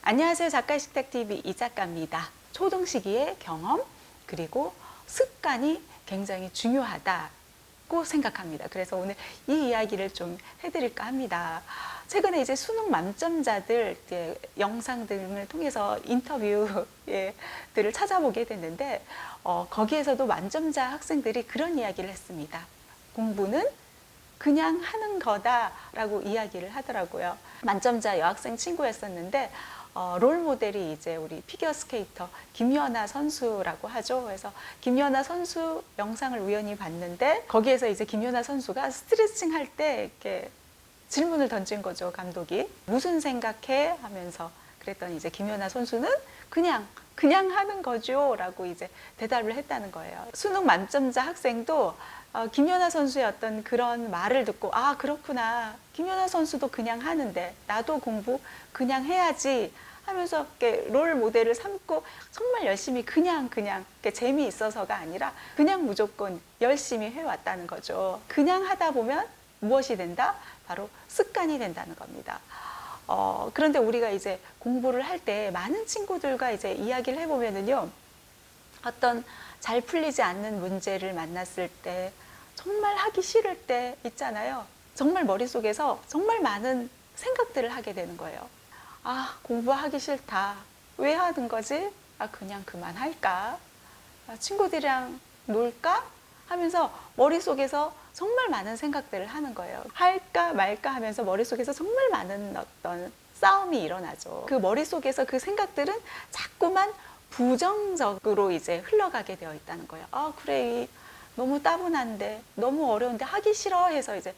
안녕하세요. 작가식탁TV 이작가입니다. 초등 시기의 경험 그리고 습관이 굉장히 중요하다고 생각합니다. 그래서 오늘 이 이야기를 좀 해드릴까 합니다. 최근에 이제 수능 만점자들 영상 등을 통해서 인터뷰들을 찾아보게 됐는데 거기에서도 만점자 학생들이 그런 이야기를 했습니다. 공부는 그냥 하는 거다라고 이야기를 하더라고요. 만점자 여학생 친구였었는데 롤 모델이 이제 우리 피겨 스케이터 김연아 선수라고 하죠. 그래서 김연아 선수 영상을 우연히 봤는데 거기에서 이제 김연아 선수가 스트레칭 할 때 이렇게 질문을 던진 거죠. 감독이 무슨 생각해? 하면서 그랬더니 이제 김연아 선수는 그냥 하는 거죠 라고 이제 대답을 했다는 거예요. 수능 만점자 학생도 김연아 선수의 어떤 그런 말을 듣고 아 그렇구나, 김연아 선수도 그냥 하는데 나도 공부 그냥 해야지 하면서 이렇게 롤 모델을 삼고 정말 열심히 그냥 이렇게 재미있어서가 아니라 그냥 무조건 열심히 해왔다는 거죠. 그냥 하다 보면 무엇이 된다? 바로 습관이 된다는 겁니다. 그런데 우리가 이제 공부를 할 때 많은 친구들과 이제 이야기를 해보면은요, 어떤 잘 풀리지 않는 문제를 만났을 때 정말 하기 싫을 때 있잖아요. 정말 머릿속에서 정말 많은 생각들을 하게 되는 거예요. 아, 공부하기 싫다. 왜 하는 거지? 아, 그냥 그만할까? 아, 친구들이랑 놀까? 하면서 머릿속에서 정말 많은 생각들을 하는 거예요. 할까 말까 하면서 머릿속에서 정말 많은 어떤 싸움이 일어나죠. 그 머릿속에서 그 생각들은 자꾸만 부정적으로 이제 흘러가게 되어 있다는 거예요. 아, 그래. 너무 따분한데, 너무 어려운데 하기 싫어 해서 이제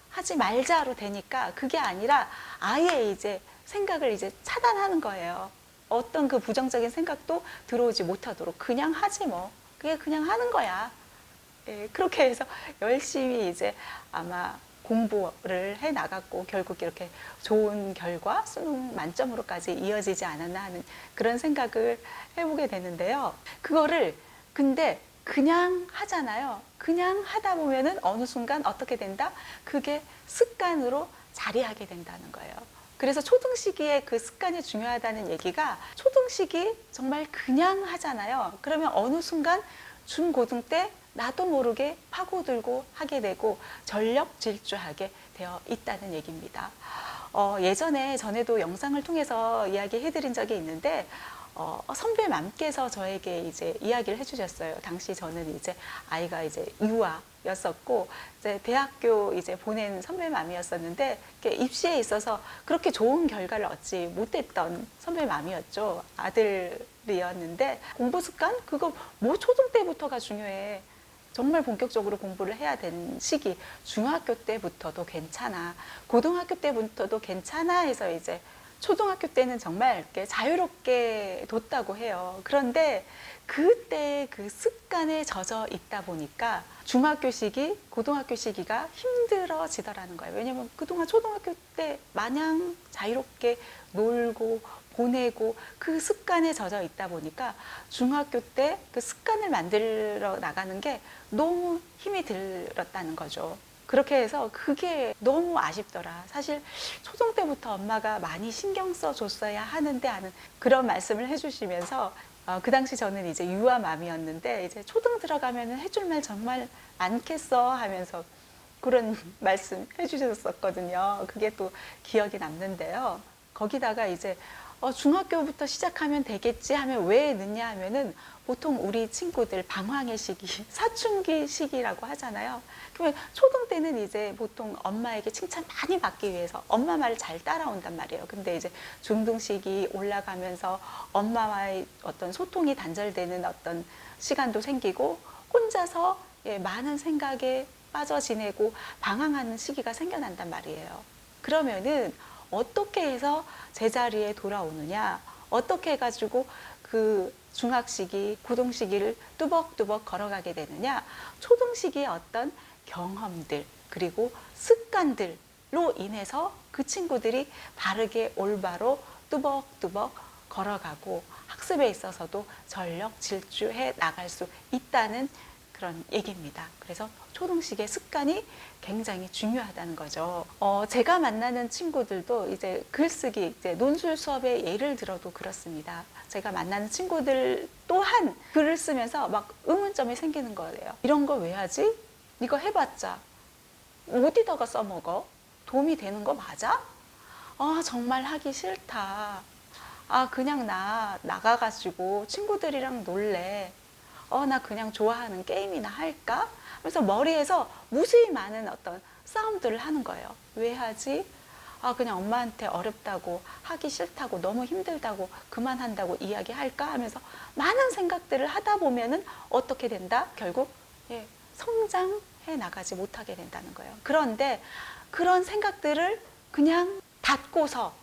하지 말자로 되니까 그게 아니라 아예 이제 생각을 이제 차단하는 거예요. 어떤 그 부정적인 생각도 들어오지 못하도록 그냥 하지 뭐. 그게 그냥 하는 거야. 예, 그렇게 해서 열심히 이제 아마 공부를 해 나갔고 결국 이렇게 좋은 결과 수능 만점으로까지 이어지지 않았나 하는 그런 생각을 해보게 되는데요. 그거를 근데 그냥 하잖아요. 그냥 하다 보면은 어느 순간 어떻게 된다? 그게 습관으로 자리하게 된다는 거예요. 그래서 초등 시기에 그 습관이 중요하다는 얘기가 초등 시기 정말 그냥 하잖아요. 그러면 어느 순간 중고등 때 나도 모르게 파고들고 하게 되고 전력 질주하게 되어 있다는 얘기입니다. 예전에 전에도 영상을 통해서 이야기해 드린 적이 있는데 선배 맘께서 저에게 이제 이야기를 해주셨어요. 당시 저는 이제 아이가 이제 유아였었고 이제 대학교 이제 보낸 선배 맘이었었는데 입시에 있어서 그렇게 좋은 결과를 얻지 못했던 선배 맘이었죠. 아들이었는데 공부 습관 그거 뭐 초등 때부터가 중요해. 정말 본격적으로 공부를 해야 되는 시기, 중학교 때부터도 괜찮아, 고등학교 때부터도 괜찮아 해서 이제 초등학교 때는 정말 이렇게 자유롭게 뒀다고 해요. 그런데 그때 그 습관에 젖어 있다 보니까 중학교 시기, 고등학교 시기가 힘들어지더라는 거예요. 왜냐면 그동안 초등학교 때 마냥 자유롭게 놀고 보내고 그 습관에 젖어 있다 보니까 중학교 때 그 습관을 만들어 나가는 게 너무 힘이 들었다는 거죠. 그렇게 해서 그게 너무 아쉽더라. 사실 초등 때부터 엄마가 많이 신경 써 줬어야 하는데 하는 그런 말씀을 해주시면서 그 당시 저는 이제 유아맘이었는데 이제 초등 들어가면 해줄 말 정말 많겠어 하면서 그런 말씀 해주셨었거든요. 그게 또 기억이 남는데요. 거기다가 이제 중학교부터 시작하면 되겠지 하면 왜 늦냐 하면은 보통 우리 친구들 방황의 시기, 사춘기 시기라고 하잖아요. 그러면 초등 때는 이제 보통 엄마에게 칭찬 많이 받기 위해서 엄마 말을 잘 따라온단 말이에요. 근데 이제 중등 시기 올라가면서 엄마와의 어떤 소통이 단절되는 어떤 시간도 생기고 혼자서 많은 생각에 빠져 지내고 방황하는 시기가 생겨난단 말이에요. 그러면은 어떻게 해서 제자리에 돌아오느냐, 어떻게 해가지고 그 중학 시기, 고등 시기를 뚜벅뚜벅 걸어가게 되느냐, 초등 시기의 어떤 경험들 그리고 습관들로 인해서 그 친구들이 바르게 올바로 뚜벅뚜벅 걸어가고 학습에 있어서도 전력 질주해 나갈 수 있다는 그런 얘기입니다. 그래서 초등식의 습관이 굉장히 중요하다는 거죠. 제가 만나는 친구들도 이제 글쓰기, 이제 논술 수업의 예를 들어도 그렇습니다. 제가 만나는 친구들 또한 글을 쓰면서 막 의문점이 생기는 거예요. 이런 걸 왜 하지? 이거 해봤자 어디다가 써먹어? 도움이 되는 거 맞아? 정말 하기 싫다. 그냥 나 나가가지고 친구들이랑 놀래. 나 그냥 좋아하는 게임이나 할까? 그래서 머리에서 무수히 많은 어떤 싸움들을 하는 거예요. 왜 하지? 그냥 엄마한테 어렵다고, 하기 싫다고, 너무 힘들다고, 그만한다고 이야기할까? 하면서 많은 생각들을 하다 보면은 어떻게 된다? 결국, 성장해 나가지 못하게 된다는 거예요. 그런데 그런 생각들을 그냥 닫고서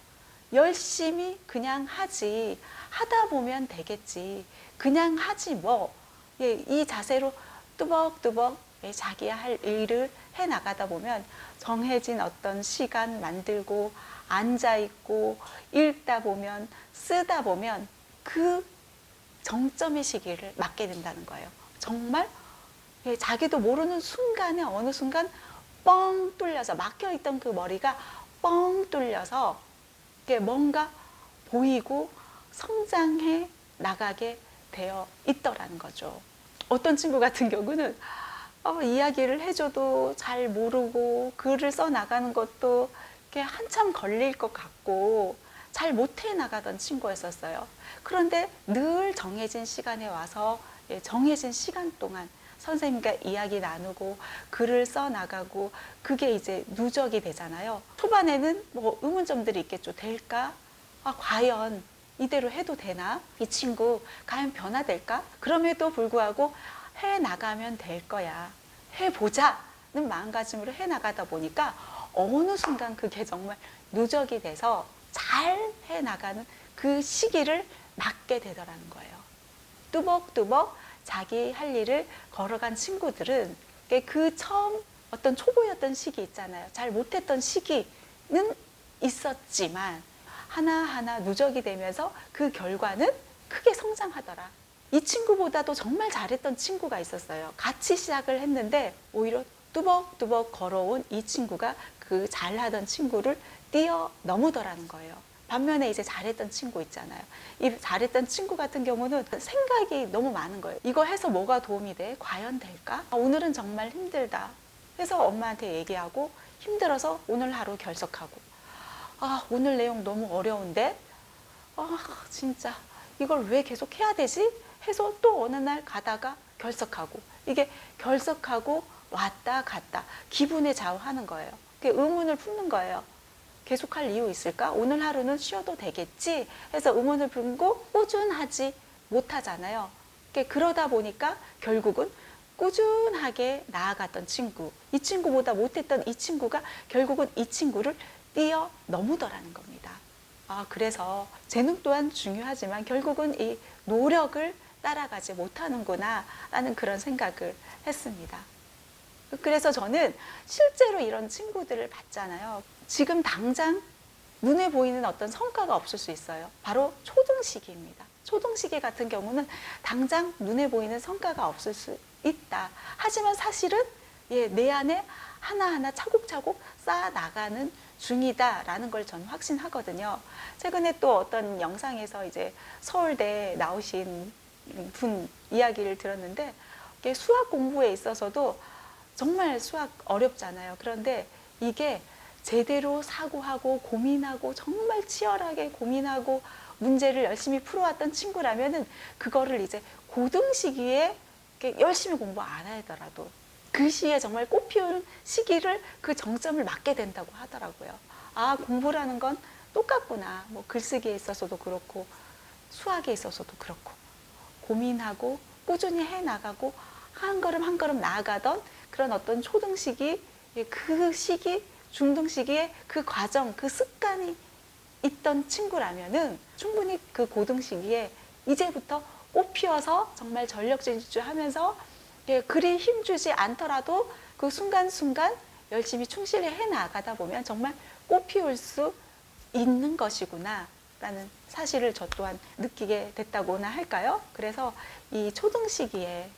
열심히 그냥 하지, 하다 보면 되겠지, 그냥 하지 뭐, 이 자세로 뚜벅뚜벅 자기야 할 일을 해 나가다 보면 정해진 어떤 시간 만들고 앉아있고 읽다 보면 쓰다 보면 그 정점의 시기를 맞게 된다는 거예요. 정말 자기도 모르는 순간에 어느 순간 뻥 뚫려서 막혀있던 그 머리가 뻥 뚫려서 뭔가 보이고 성장해 나가게 되어 있더라는 거죠. 어떤 친구 같은 경우는 이야기를 해줘도 잘 모르고 글을 써 나가는 것도 한참 걸릴 것 같고 잘 못해 나가던 친구였었어요. 그런데 늘 정해진 시간에 와서 정해진 시간 동안 선생님과 이야기 나누고 글을 써 나가고 그게 이제 누적이 되잖아요. 초반에는 뭐 의문점들이 있겠죠. 될까? 과연 이대로 해도 되나? 이 친구 과연 변화될까? 그럼에도 불구하고 해 나가면 될 거야. 해보자는 마음가짐으로 해 나가다 보니까 어느 순간 그게 정말 누적이 돼서 잘 해 나가는 그 시기를 맞게 되더라는 거예요. 뚜벅뚜벅 자기 할 일을 걸어간 친구들은 그 처음 어떤 초보였던 시기 있잖아요. 잘 못했던 시기는 있었지만 하나하나 누적이 되면서 그 결과는 크게 성장하더라. 이 친구보다도 정말 잘했던 친구가 있었어요. 같이 시작을 했는데 오히려 뚜벅뚜벅 걸어온 이 친구가 그 잘하던 친구를 뛰어넘으더라는 거예요. 반면에 이제 잘했던 친구 있잖아요. 이 잘했던 친구 같은 경우는 생각이 너무 많은 거예요. 이거 해서 뭐가 도움이 돼? 과연 될까? 오늘은 정말 힘들다. 해서 엄마한테 얘기하고 힘들어서 오늘 하루 결석하고 오늘 내용 너무 어려운데 진짜 이걸 왜 계속 해야 되지? 해서 또 어느 날 가다가 결석하고 이게 결석하고 왔다 갔다 기분에 좌우하는 거예요. 의문을 품는 거예요. 계속할 이유 있을까? 오늘 하루는 쉬어도 되겠지? 해서 의문을 품고 꾸준하지 못하잖아요. 그러다 보니까 결국은 꾸준하게 나아갔던 친구, 이 친구보다 못했던 이 친구가 결국은 이 친구를 뛰어넘으더라는 겁니다. 그래서 재능 또한 중요하지만 결국은 이 노력을 따라가지 못하는구나 라는 그런 생각을 했습니다. 그래서 저는 실제로 이런 친구들을 봤잖아요. 지금 당장 눈에 보이는 어떤 성과가 없을 수 있어요. 바로 초등시기입니다. 초등시기 같은 경우는 당장 눈에 보이는 성과가 없을 수 있다. 하지만 사실은 내 안에 하나하나 차곡차곡 쌓아 나가는 중이다라는 걸 저는 확신하거든요. 최근에 또 어떤 영상에서 이제 서울대 나오신 분 이야기를 들었는데 수학 공부에 있어서도 정말 수학 어렵잖아요. 그런데 이게 제대로 사고하고 고민하고 정말 치열하게 고민하고 문제를 열심히 풀어왔던 친구라면은 그거를 이제 고등 시기에 열심히 공부 안 하더라도 그 시기에 정말 꽃피우는 시기를 그 정점을 맞게 된다고 하더라고요. 공부라는 건 똑같구나. 뭐 글쓰기에 있어서도 그렇고 수학에 있어서도 그렇고 고민하고 꾸준히 해나가고 한 걸음 한 걸음 나아가던 그런 어떤 초등 시기, 그 시기, 중등 시기에 그 과정, 그 습관이 있던 친구라면은 충분히 그 고등 시기에 이제부터 꽃 피워서 정말 전력 질주하면서 그리 힘주지 않더라도 그 순간순간 열심히 충실히 해 나가다 보면 정말 꽃 피울 수 있는 것이구나 라는 사실을 저 또한 느끼게 됐다고나 할까요? 그래서 이 초등 시기에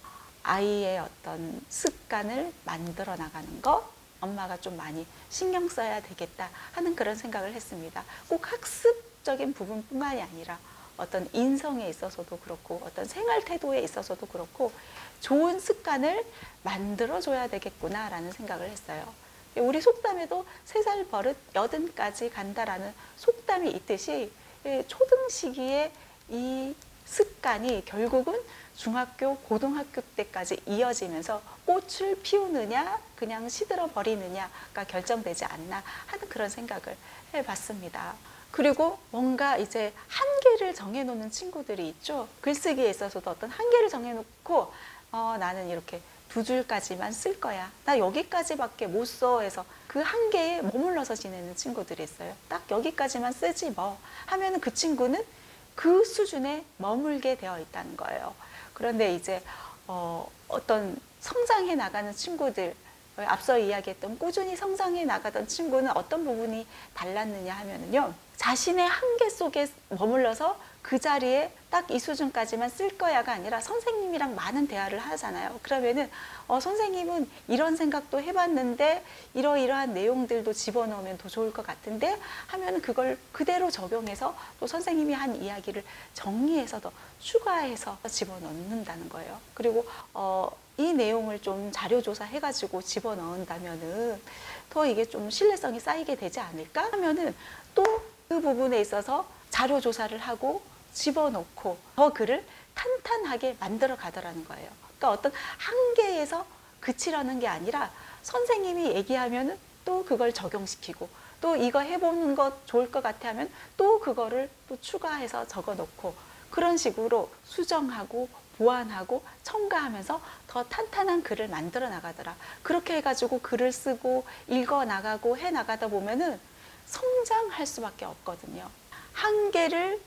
아이의 어떤 습관을 만들어 나가는 것, 엄마가 좀 많이 신경 써야 되겠다 하는 그런 생각을 했습니다. 꼭 학습적인 부분뿐만이 아니라 어떤 인성에 있어서도 그렇고 어떤 생활 태도에 있어서도 그렇고 좋은 습관을 만들어줘야 되겠구나라는 생각을 했어요. 우리 속담에도 3살 버릇 80까지 간다라는 속담이 있듯이 초등 시기에 이 습관이 결국은 중학교, 고등학교 때까지 이어지면서 꽃을 피우느냐 그냥 시들어 버리느냐가 결정되지 않나 하는 그런 생각을 해봤습니다. 그리고 뭔가 이제 한계를 정해놓는 친구들이 있죠. 글쓰기에 있어서도 어떤 한계를 정해놓고 나는 이렇게 2줄까지만 쓸 거야. 나 여기까지밖에 못 써 해서 그 한계에 머물러서 지내는 친구들이 있어요. 딱 여기까지만 쓰지 뭐 하면은 그 친구는 그 수준에 머물게 되어 있다는 거예요. 그런데 이제 어떤 성장해 나가는 친구들, 앞서 이야기했던 꾸준히 성장해 나가던 친구는 어떤 부분이 달랐느냐 하면은요, 자신의 한계 속에 머물러서 그 자리에 딱 이 수준까지만 쓸 거야가 아니라 선생님이랑 많은 대화를 하잖아요. 그러면은 선생님은 이런 생각도 해봤는데 이러이러한 내용들도 집어넣으면 더 좋을 것 같은데 하면은 그걸 그대로 적용해서 또 선생님이 한 이야기를 정리해서 더 추가해서 집어넣는다는 거예요. 그리고 이 내용을 좀 자료조사 해가지고 집어넣는다면은 더 이게 좀 신뢰성이 쌓이게 되지 않을까 하면은 또 그 부분에 있어서 자료조사를 하고 집어넣고 더 글을 탄탄하게 만들어 가더라는 거예요. 그러니까 어떤 한계에서 그치려는 게 아니라 선생님이 얘기하면은 또 그걸 적용시키고 또 이거 해보는 것 좋을 것 같아 하면 또 그거를 또 추가해서 적어 놓고 그런 식으로 수정하고 보완하고 첨가하면서 더 탄탄한 글을 만들어 나가더라. 그렇게 해가지고 글을 쓰고 읽어 나가고 해 나가다 보면은 성장할 수밖에 없거든요. 한계를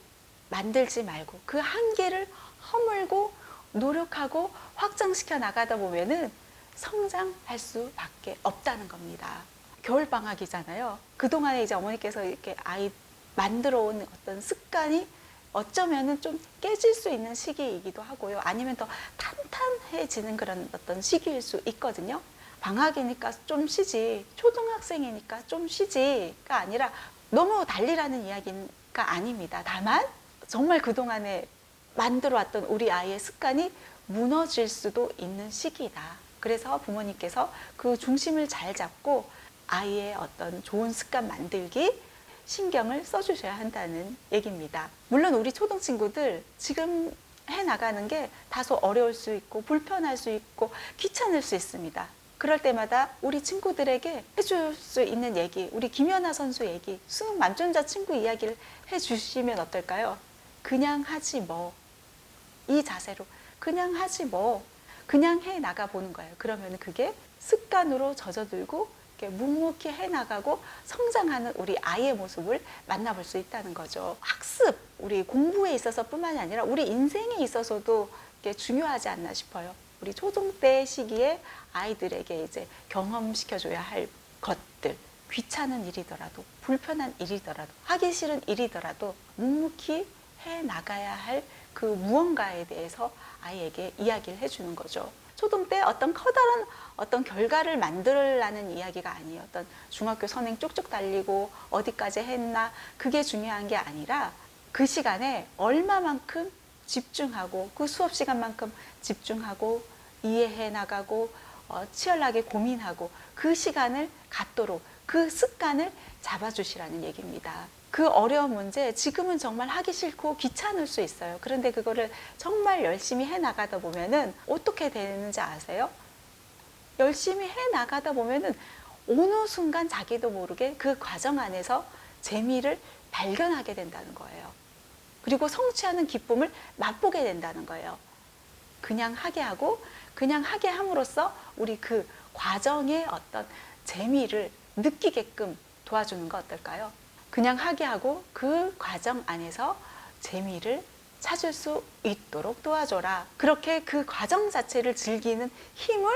만들지 말고 그 한계를 허물고 노력하고 확장시켜 나가다 보면은 성장할 수밖에 없다는 겁니다. 겨울방학이잖아요. 그동안에 이제 어머니께서 이렇게 아이 만들어 온 어떤 습관이 어쩌면은 좀 깨질 수 있는 시기이기도 하고요. 아니면 더 탄탄해지는 그런 어떤 시기일 수 있거든요. 방학이니까 좀 쉬지, 초등학생이니까 좀 쉬지가 아니라 너무 달리라는 이야기가 아닙니다. 다만 정말 그동안에 만들어 왔던 우리 아이의 습관이 무너질 수도 있는 시기다. 그래서 부모님께서 그 중심을 잘 잡고 아이의 어떤 좋은 습관 만들기 신경을 써주셔야 한다는 얘기입니다. 물론 우리 초등 친구들 지금 해나가는 게 다소 어려울 수 있고 불편할 수 있고 귀찮을 수 있습니다. 그럴 때마다 우리 친구들에게 해줄 수 있는 얘기, 우리 김연아 선수 얘기, 수능 만점자 친구 이야기를 해주시면 어떨까요? 그냥 하지 뭐. 이 자세로 그냥 하지 뭐. 그냥 해 나가 보는 거예요. 그러면 그게 습관으로 젖어들고 묵묵히 해 나가고 성장하는 우리 아이의 모습을 만나볼 수 있다는 거죠. 학습, 우리 공부에 있어서 뿐만이 아니라 우리 인생에 있어서도 중요하지 않나 싶어요. 우리 초등 때 시기에 아이들에게 이제 경험시켜줘야 할 것들, 귀찮은 일이더라도 불편한 일이더라도 하기 싫은 일이더라도 묵묵히 해 나가야 할 그 무언가에 대해서 아이에게 이야기를 해주는 거죠. 초등 때 어떤 커다란 어떤 결과를 만들라는 이야기가 아니에요. 어떤 중학교 선행 쭉쭉 달리고 어디까지 했나 그게 중요한 게 아니라 그 시간에 얼마만큼 집중하고 그 수업 시간만큼 집중하고 이해해 나가고 치열하게 고민하고 그 시간을 갖도록 그 습관을 잡아주시라는 얘기입니다. 그 어려운 문제 지금은 정말 하기 싫고 귀찮을 수 있어요. 그런데 그거를 정말 열심히 해 나가다 보면은 어떻게 되는지 아세요? 열심히 해 나가다 보면은 어느 순간 자기도 모르게 그 과정 안에서 재미를 발견하게 된다는 거예요. 그리고 성취하는 기쁨을 맛보게 된다는 거예요. 그냥 하게 하고 그냥 하게 함으로써 우리 그 과정의 어떤 재미를 느끼게끔 도와주는 거 어떨까요? 그냥 하게 하고 그 과정 안에서 재미를 찾을 수 있도록 도와줘라. 그렇게 그 과정 자체를 즐기는 힘을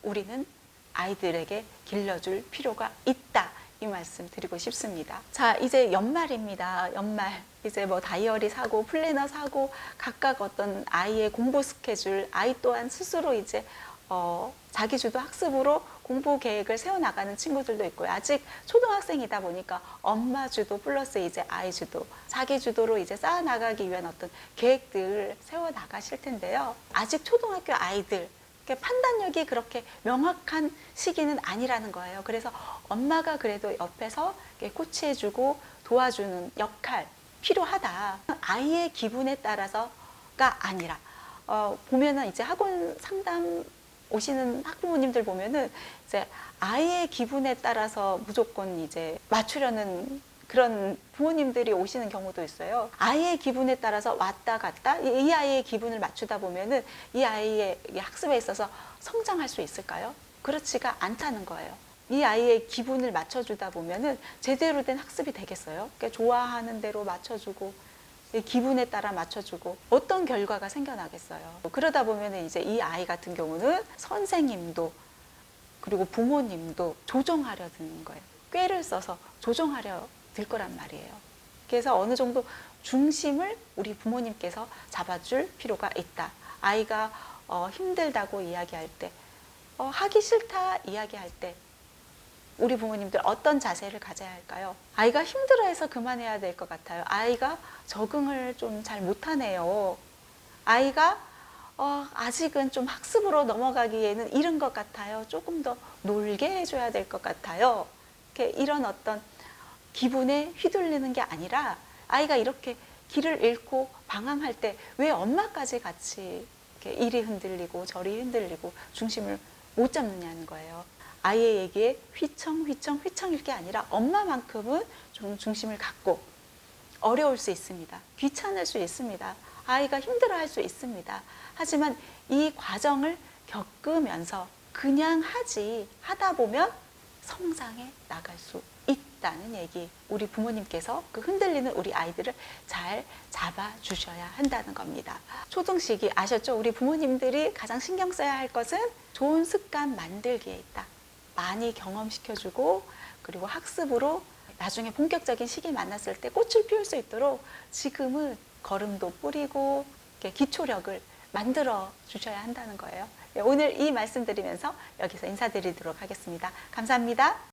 우리는 아이들에게 길러줄 필요가 있다. 이 말씀 드리고 싶습니다. 자, 이제 연말입니다. 연말. 이제 뭐 다이어리 사고 플래너 사고 각각 어떤 아이의 공부 스케줄, 아이 또한 스스로 이제 자기주도 학습으로 공부 계획을 세워나가는 친구들도 있고요. 아직 초등학생이다 보니까 엄마 주도 플러스 이제 아이 주도, 자기 주도로 이제 쌓아나가기 위한 어떤 계획들을 세워나가실 텐데요. 아직 초등학교 아이들, 판단력이 그렇게 명확한 시기는 아니라는 거예요. 그래서 엄마가 그래도 옆에서 코치해주고 도와주는 역할 필요하다. 아이의 기분에 따라서가 아니라 보면은 이제 학원 상담 오시는 학부모님들 보면은 이제 아이의 기분에 따라서 무조건 이제 맞추려는 그런 부모님들이 오시는 경우도 있어요. 아이의 기분에 따라서 왔다 갔다 이 아이의 기분을 맞추다 보면은 이 아이의 학습에 있어서 성장할 수 있을까요? 그렇지가 않다는 거예요. 이 아이의 기분을 맞춰주다 보면은 제대로 된 학습이 되겠어요? 그러니까 좋아하는 대로 맞춰주고 기분에 따라 맞춰주고 어떤 결과가 생겨나겠어요? 그러다 보면은 이제 이 아이 같은 경우는 선생님도 그리고 부모님도 조정하려 드는 거예요. 꾀를 써서 조정하려 들 거란 말이에요. 그래서 어느 정도 중심을 우리 부모님께서 잡아줄 필요가 있다. 아이가 힘들다고 이야기할 때, 하기 싫다 이야기할 때 우리 부모님들 어떤 자세를 가져야 할까요? 아이가 힘들어해서 그만해야 될 것 같아요. 아이가 적응을 좀 잘 못하네요. 아이가 아직은 좀 학습으로 넘어가기에는 이른 것 같아요. 조금 더 놀게 해줘야 될 것 같아요. 이런 어떤 기분에 휘둘리는 게 아니라 아이가 이렇게 길을 잃고 방황할 때 왜 엄마까지 같이 이렇게 이리 흔들리고 저리 흔들리고 중심을 못 잡느냐는 거예요. 아이의 얘기에 휘청일 게 아니라 엄마만큼은 좀 중심을 갖고 어려울 수 있습니다. 귀찮을 수 있습니다. 아이가 힘들어할 수 있습니다. 하지만 이 과정을 겪으면서 그냥 하다 보면 성장해 나갈 수 있다는 얘기. 우리 부모님께서 그 흔들리는 우리 아이들을 잘 잡아주셔야 한다는 겁니다. 초등시기 아셨죠? 우리 부모님들이 가장 신경 써야 할 것은 좋은 습관 만들기에 있다. 많이 경험시켜주고 그리고 학습으로 나중에 본격적인 시기 만났을 때 꽃을 피울 수 있도록 지금은 걸음도 뿌리고 기초력을 만들어 주셔야 한다는 거예요. 오늘 이 말씀 드리면서 여기서 인사드리도록 하겠습니다. 감사합니다.